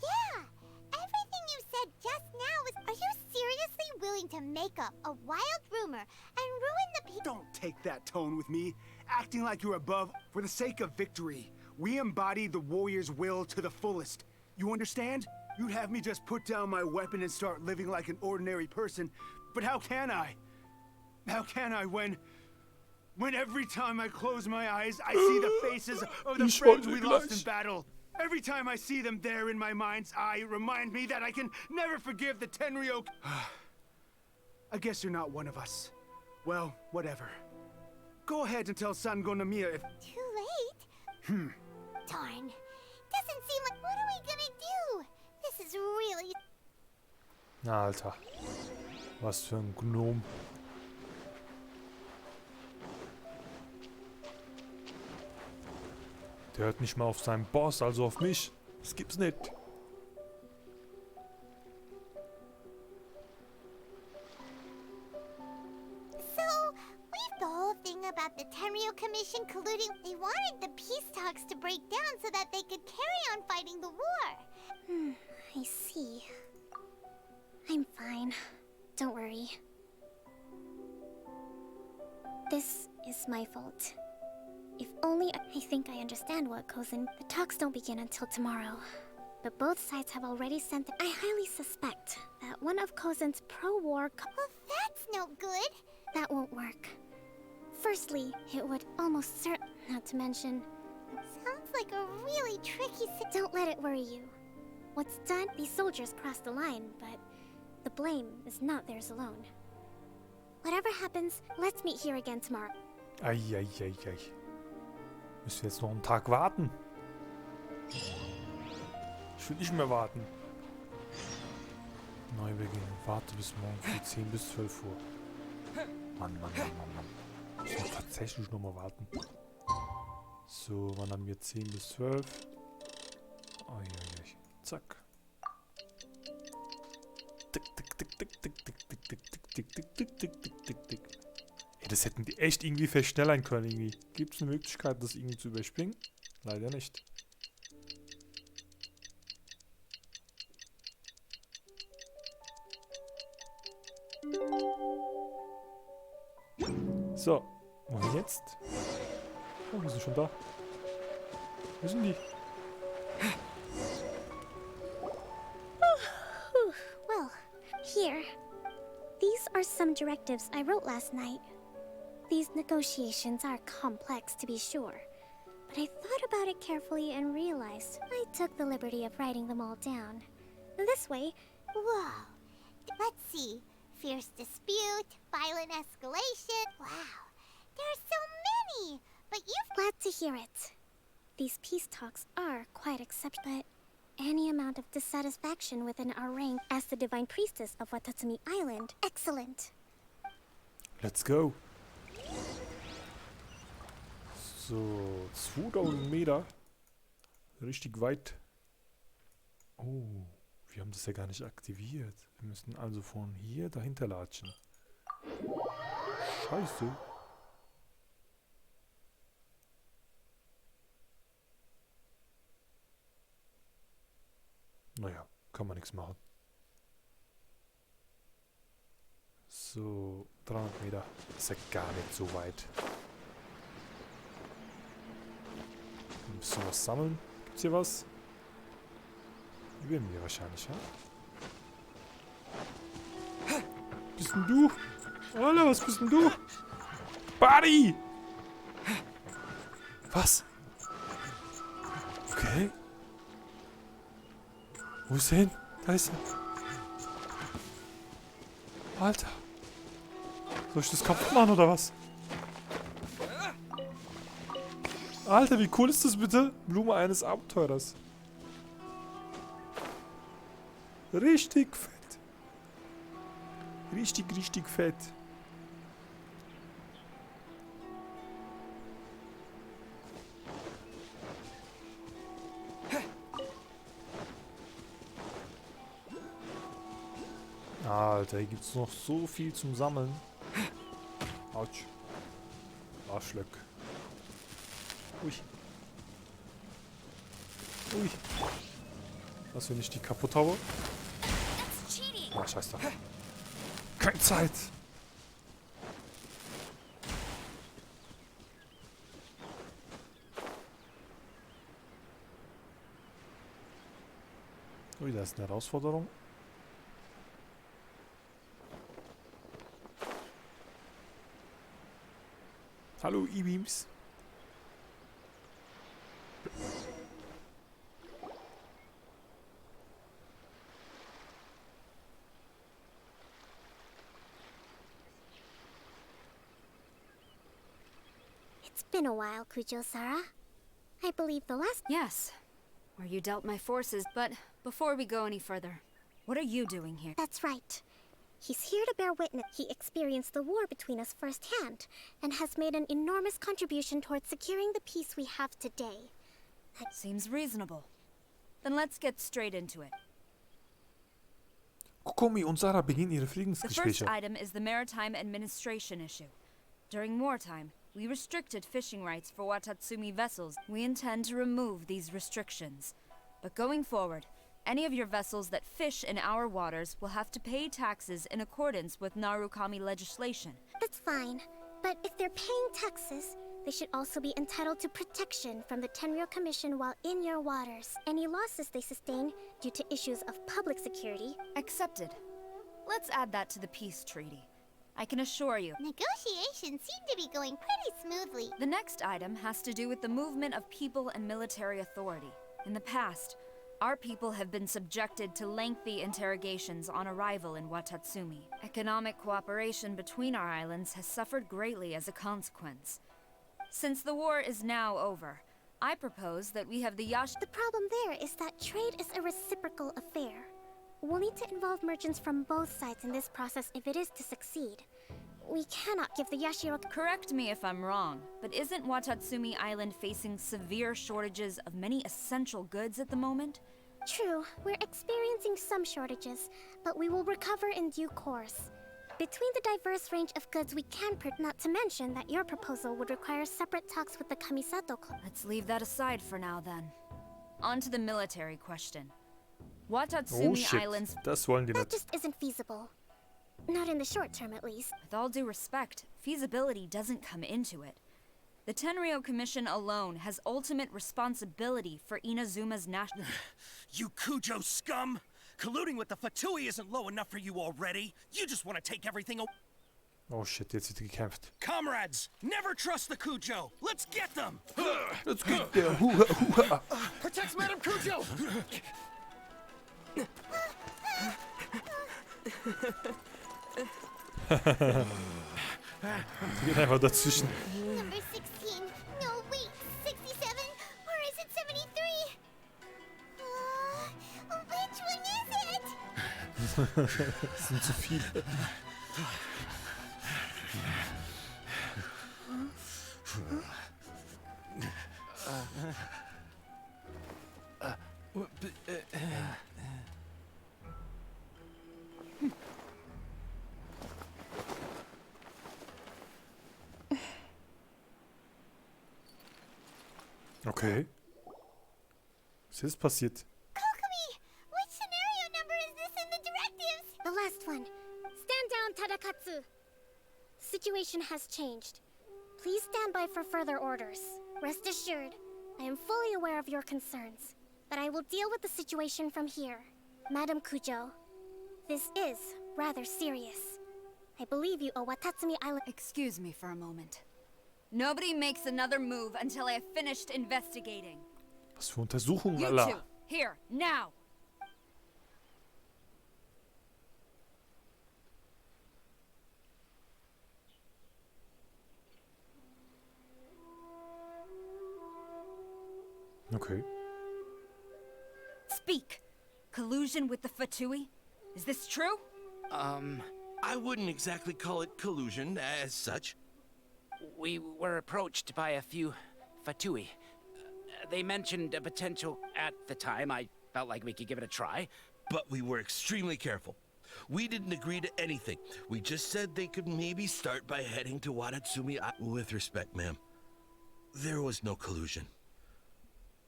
Speaker 2: yeah. Everything you said just now was... Are you seriously willing to make up a wild rumor and ruin the people...
Speaker 17: Don't take that tone with me, acting like you're above. For the sake of victory, we embody the warrior's will to the fullest. You understand? You'd have me just put down my weapon and start living like an ordinary person. But how can I? How can I when every time I close my eyes, I see the faces of the friends we lost in battle? Every time I see them there in my mind's eye, it reminds me that I can never forgive the Tenryou. I guess you're not one of us. Well, whatever. Go ahead and tell Sangonomiya if...
Speaker 2: Too late? Darn. Doesn't seem like... What are we gonna do? This is really...
Speaker 1: Na, Alter. Was für ein Gnom. Der hört nicht mal auf seinen Boss, also auf mich. Das gibt's nicht.
Speaker 2: So, we've the whole thing about the Tenryou Commission colluding. They wanted the peace talks to break down so that they could carry on fighting the war.
Speaker 10: I see. I'm fine. Don't worry. This is my fault. If only I think I understand what goes in. The talks don't begin until tomorrow. But both sides have already sent I highly suspect that one of Kozen's pro-war
Speaker 2: Well, that's no good.
Speaker 10: That won't work. Firstly, it would almost certainly... Not to mention...
Speaker 2: Sounds like a really tricky...
Speaker 10: Don't let it worry you. What's done, these soldiers crossed the line, but the blame is not theirs alone. Whatever happens, let's meet here again tomorrow.
Speaker 1: Eieieiei. Müssen wir jetzt noch einen Tag warten? Ich will nicht mehr warten. Neubeginn. Warte bis morgen früh 10 bis 12 Uhr. Mann. Ich muss tatsächlich nochmal warten. So, wann haben wir 10 bis 12? Oh, ja. Zack. Tick, tick, tick, tick, tick, tick, tick, tick, tick, tick, tick, tick, tick, tick, tick. Ey, das hätten die echt irgendwie verschnellern können, irgendwie. Gibt es eine Möglichkeit, das irgendwie zu überspringen? Leider nicht. So, und jetzt? Oh, wir sind schon da. Wo sind die?
Speaker 10: Well, here. These are some directives I wrote last night. These negotiations are complex, to be sure. But I thought about it carefully and realized I took the liberty of writing them all down. This way...
Speaker 2: Whoa. Let's see. Fierce dispute, violent escalation. Wow. There are so many. But you've...
Speaker 10: Glad to hear it. These peace talks are quite acceptable, but any amount of dissatisfaction within our rank as the Divine Priestess of Watatsumi Island. Excellent.
Speaker 1: Let's go. So, 2000 Meter. Richtig weit. Oh, wir haben das ja gar nicht aktiviert. Wir müssen also von hier dahinter latschen. Scheiße. Naja, kann man nichts machen. So, 300 Meter. Ist ja gar nicht so weit. Ein bisschen was sammeln. Gibt's hier was? Über mir wahrscheinlich, ja? Bist denn du? Alter, was bist denn du? Buddy! Was? Okay. Wo ist er hin? Da ist er. Alter. Soll ich das kaputt machen oder was? Alter, wie cool ist das bitte? Blume eines Abenteurers. Richtig fett. Richtig fett. Alter, hier gibt's noch so viel zum Sammeln. Autsch. Arschlöck. Ui. Ui. Was, wenn ich die kaputt haue? Ah, scheiße. Keine Zeit. Ui, da ist eine Herausforderung. Hallo, E-Beams.
Speaker 10: It's been a while, Kujo-Sara. I believe the last...
Speaker 15: Yes. Where you dealt my forces, but before we go any further, what are you doing here?
Speaker 10: That's right. He's here to bear witness. He experienced the war between us firsthand, and has made an enormous contribution towards securing the peace we have today.
Speaker 15: Seems reasonable. Then let's get straight into it.
Speaker 1: Kokomi und Sarah beginnen ihre
Speaker 15: The first
Speaker 1: Friedensgespräche.
Speaker 15: item is the maritime administration issue. During wartime, we restricted fishing rights for Watatsumi vessels. We intend to remove these restrictions. But going forward, any of your vessels that fish in our waters will have to pay taxes in accordance with Narukami legislation.
Speaker 10: That's fine, but if they're paying taxes, they should also be entitled to protection from the Tenryou Commission while in your waters. Any losses they sustain due to issues of public security...
Speaker 15: Accepted. Let's add that to the peace treaty. I can assure you.
Speaker 2: Negotiations seem to be going pretty smoothly.
Speaker 15: The next item has to do with the movement of people and military authority. In the past, our people have been subjected to lengthy interrogations on arrival in Watatsumi. Economic cooperation between our islands has suffered greatly as a consequence. Since the war is now over, I propose that we have the
Speaker 10: The problem there is that trade is a reciprocal affair. We'll need to involve merchants from both sides in this process if it is to succeed. we cannot give the Yashiro...
Speaker 15: Correct me if I'm wrong, but isn't Watatsumi Island facing severe shortages of many essential goods at the moment?
Speaker 10: True, we're experiencing some shortages, but we will recover in due course. Between the diverse range of goods we can not to mention that your proposal would require separate talks with the Kamisato Club.
Speaker 15: Let's leave that aside for now then. On to the military question. Watatsumi Island's...
Speaker 1: Das wollen die
Speaker 10: That
Speaker 1: nicht.
Speaker 10: just isn't feasible. Not in the short term, at least.
Speaker 15: With all due respect, feasibility doesn't come into it. The Tenryou Commission alone has ultimate responsibility for Inazuma's national...
Speaker 18: You Kujo scum! Colluding with the Fatui isn't low enough for you already. You just want to take everything away.
Speaker 1: Oh shit, jetzt wird gekämpft.
Speaker 18: Comrades, never trust the Kujo. Let's get them.
Speaker 1: Let's get them. Hoo-ha.
Speaker 18: Protect Madame Kujo.
Speaker 1: Die geht einfach dazwischen.
Speaker 2: Number 16. No, wait. 67? Or is it 73? Which one is it?
Speaker 1: Das sind zu viele. Okay. Was ist jetzt passiert?
Speaker 2: Kokomi! Which scenario number is this in the directives?
Speaker 10: The last one. Stand down, Tadakatsu. Situation has changed. Please stand by for further orders. Rest assured, I am fully aware of your concerns, but I will deal with the situation from here. Madam Kujo, this is rather serious. I believe you owe Watatsumi Island...
Speaker 15: Excuse me for a moment. Nobody makes another move until I have finished investigating.
Speaker 1: Was für Untersuchungen,
Speaker 15: You
Speaker 1: Allah.
Speaker 15: two, here, now!
Speaker 1: Okay.
Speaker 15: Speak! Collusion with the Fatui? Is this true?
Speaker 8: I wouldn't exactly call it collusion as such.
Speaker 19: We were approached by a few Fatui. They mentioned a potential at the time. I felt like we could give it a try.
Speaker 8: But we were extremely careful. We didn't agree to anything. We just said they could maybe start by heading to Watatsumi. With respect, ma'am, there was no collusion.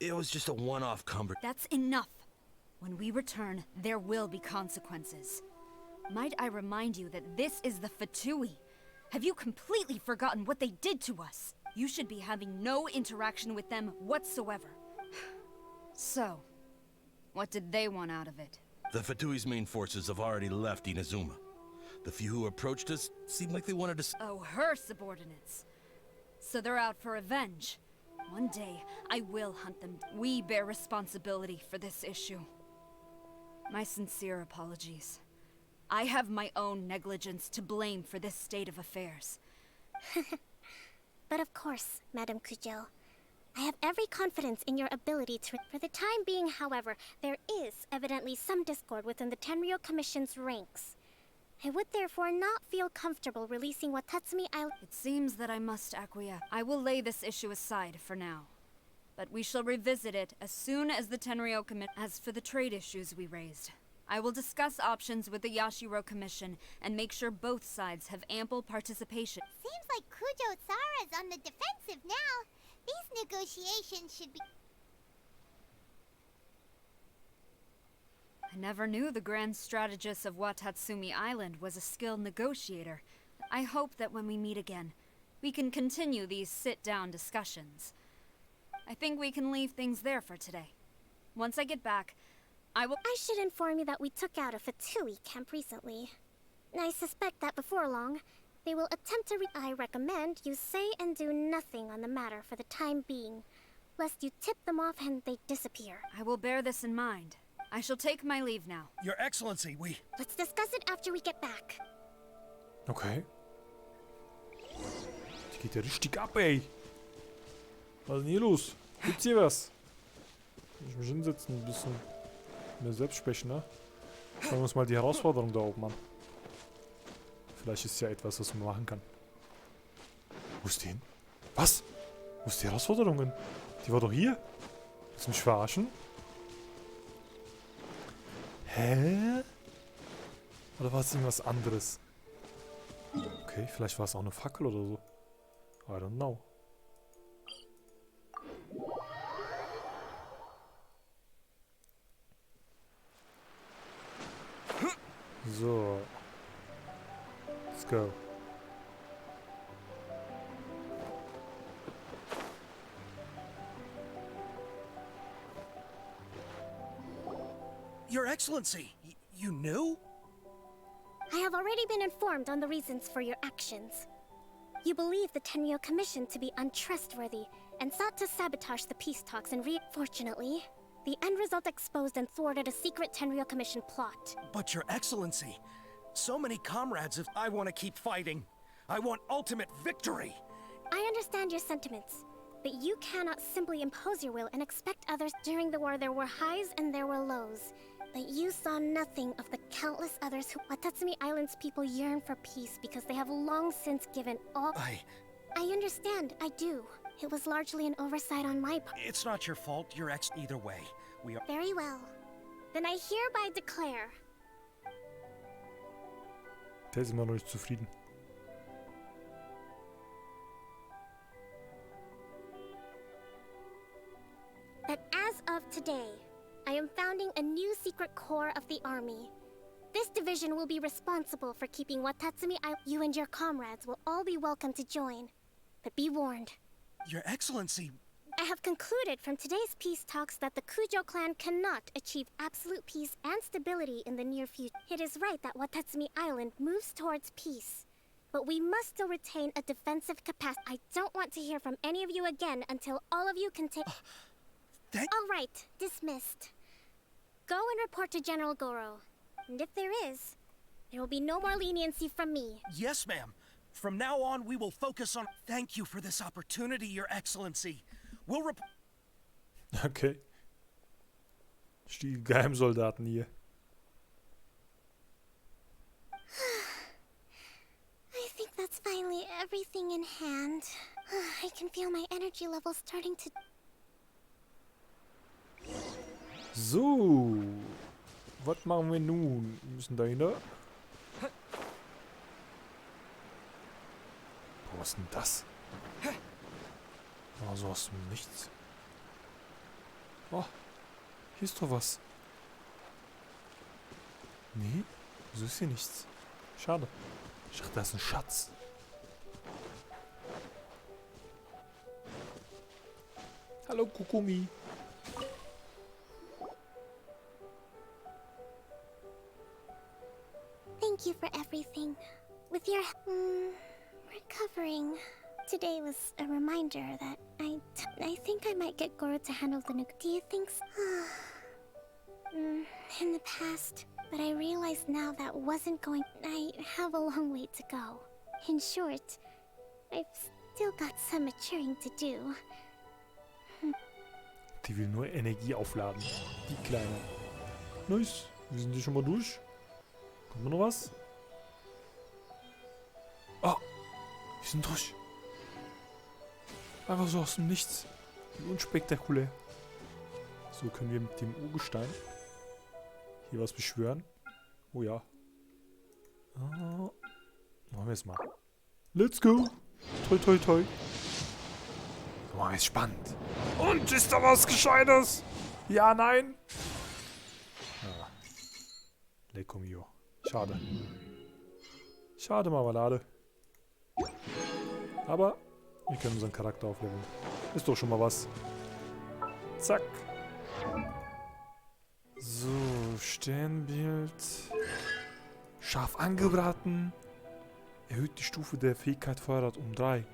Speaker 8: It was just a one-off conversation.
Speaker 15: That's enough. When we return, there will be consequences. Might I remind you that this is the Fatui? Have you completely forgotten what they did to us? You should be having no interaction with them whatsoever. So, what did they want out of it?
Speaker 8: The Fatui's main forces have already left Inazuma. The few who approached us seemed like they wanted to...
Speaker 15: Oh, her subordinates. So they're out for revenge. One day, I will hunt them. We bear responsibility for this issue. My sincere apologies. I have my own negligence to blame for this state of affairs.
Speaker 10: But of course, Madam Kujo. I have every confidence in your ability to... For the time being, however, there is evidently some discord within the Tenryou Commission's ranks. I would therefore not feel comfortable releasing Watatsumi Island...
Speaker 15: It seems that I must acquiesce. I will lay this issue aside for now. But we shall revisit it as soon as the Tenryou Commission... As for the trade issues we raised, I will discuss options with the Yashiro Commission and make sure both sides have ample participation.
Speaker 2: Seems like Kujo-sara's on the defensive now. These negotiations should be...
Speaker 15: I never knew the grand strategist of Watatsumi Island was a skilled negotiator. I hope that when we meet again, we can continue these sit-down discussions. I think we can leave things there for today. Once I get back, I
Speaker 10: should inform you that we took out a Fatui camp recently. I suspect that before long, they will attempt to I recommend you say and do nothing on the matter for the time being, lest you tip them off and they disappear.
Speaker 15: I will bear this in mind. I shall take my leave now.
Speaker 18: Your Excellency, we...
Speaker 10: Let's discuss it after we get back.
Speaker 1: Okay. Die geht ja richtig ab, ey. Was ist denn hier los? Gibt's hier was? Muss ich mich hinsetzen, ein bisschen mir selbst sprechen, ne? Schauen wir uns mal die Herausforderung da oben an. Vielleicht ist ja etwas, was man machen kann. Wo ist die hin? Was? Wo ist die Herausforderung? Die war doch hier. Willst du mich verarschen? Hä? Oder war es irgendwas anderes? Okay, vielleicht war es auch eine Fackel oder so. I don't know. So. Let's go.
Speaker 18: Your Excellency, you knew?
Speaker 10: I have already been informed on the reasons for your actions. You believe the Tenryou Commission to be untrustworthy and sought to sabotage the peace talks and Fortunately, the end result exposed and thwarted a secret Tenryou Commission plot.
Speaker 18: But Your Excellency, so many comrades I want to keep fighting. I want ultimate victory.
Speaker 10: I understand your sentiments, but you cannot simply impose your will and expect others. During the war, there were highs and there were lows. But you saw nothing of the countless others who Watatsumi Island's people yearn for peace because they have long since given all. I understand, I do. It was largely an oversight on my part.
Speaker 18: It's not your fault, Your Ex. Either way, we are.
Speaker 10: Very well. Then I hereby declare.
Speaker 1: Der ist immer noch nicht zufrieden.
Speaker 10: That as of today, I am founding a new secret corps of the army. This division will be responsible for keeping Watatsumi Island. You and your comrades will all be welcome to join. But be warned.
Speaker 18: Your Excellency.
Speaker 10: I have concluded from today's peace talks that the Kujo clan cannot achieve absolute peace and stability in the near future. It is right that Watatsumi Island moves towards peace. But we must still retain a defensive capacity. I don't want to hear from any of you again until all of you can take... All right, dismissed. Go and report to General Goro. And if there is, there will be no more leniency from me.
Speaker 18: Yes, ma'am. From now on, we will focus on... Thank you for this opportunity, Your Excellency. We'll
Speaker 1: Okay. Die Geheimsoldaten hier.
Speaker 10: I think that's finally everything in hand. I can feel my energy levels starting to...
Speaker 1: So. Was machen wir nun? Wir müssen dahinter. Boah, was ist denn das? Oh, so aus dem Nichts. Oh, hier ist doch was. Nee, wieso ist hier nichts? Schade. Ich dachte, da ist ein Schatz. Hallo, Kokomi.
Speaker 10: Thank you for everything. With your recovering. Today was a reminder that I think I might get Goro to handle the Do you think so? In the past, but I realize now that wasn't going. I have a long way to go. In short, I've still got some maturing to do.
Speaker 1: Die will nur Energie aufladen. Die Kleine. Nice. Wir sind hier schon mal durch. Kommt noch was? Oh. Wir sind durch. Einfach so aus dem Nichts. Wie unspektakulär. So können wir mit dem Urgestein hier was beschwören. Oh ja. Machen wir es mal. Let's go. Toi, toi, toi. Boah, ist spannend. Und ist da was Gescheites? Ja, nein. Ah. Lecco mio. Schade. Schade, Marmelade. Aber wir können unseren Charakter aufleveln. Ist doch schon mal was. Zack. So, Sternbild. Scharf angebraten. Erhöht die Stufe der Fähigkeit Feuerrad um 3.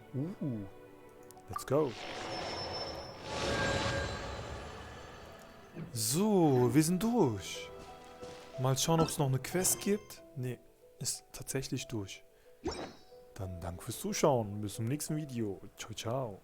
Speaker 1: Let's go. So, wir sind durch. Mal schauen, ob es noch eine Quest gibt. Nee, ist tatsächlich durch. Dann danke fürs Zuschauen. Bis zum nächsten Video. Ciao, ciao.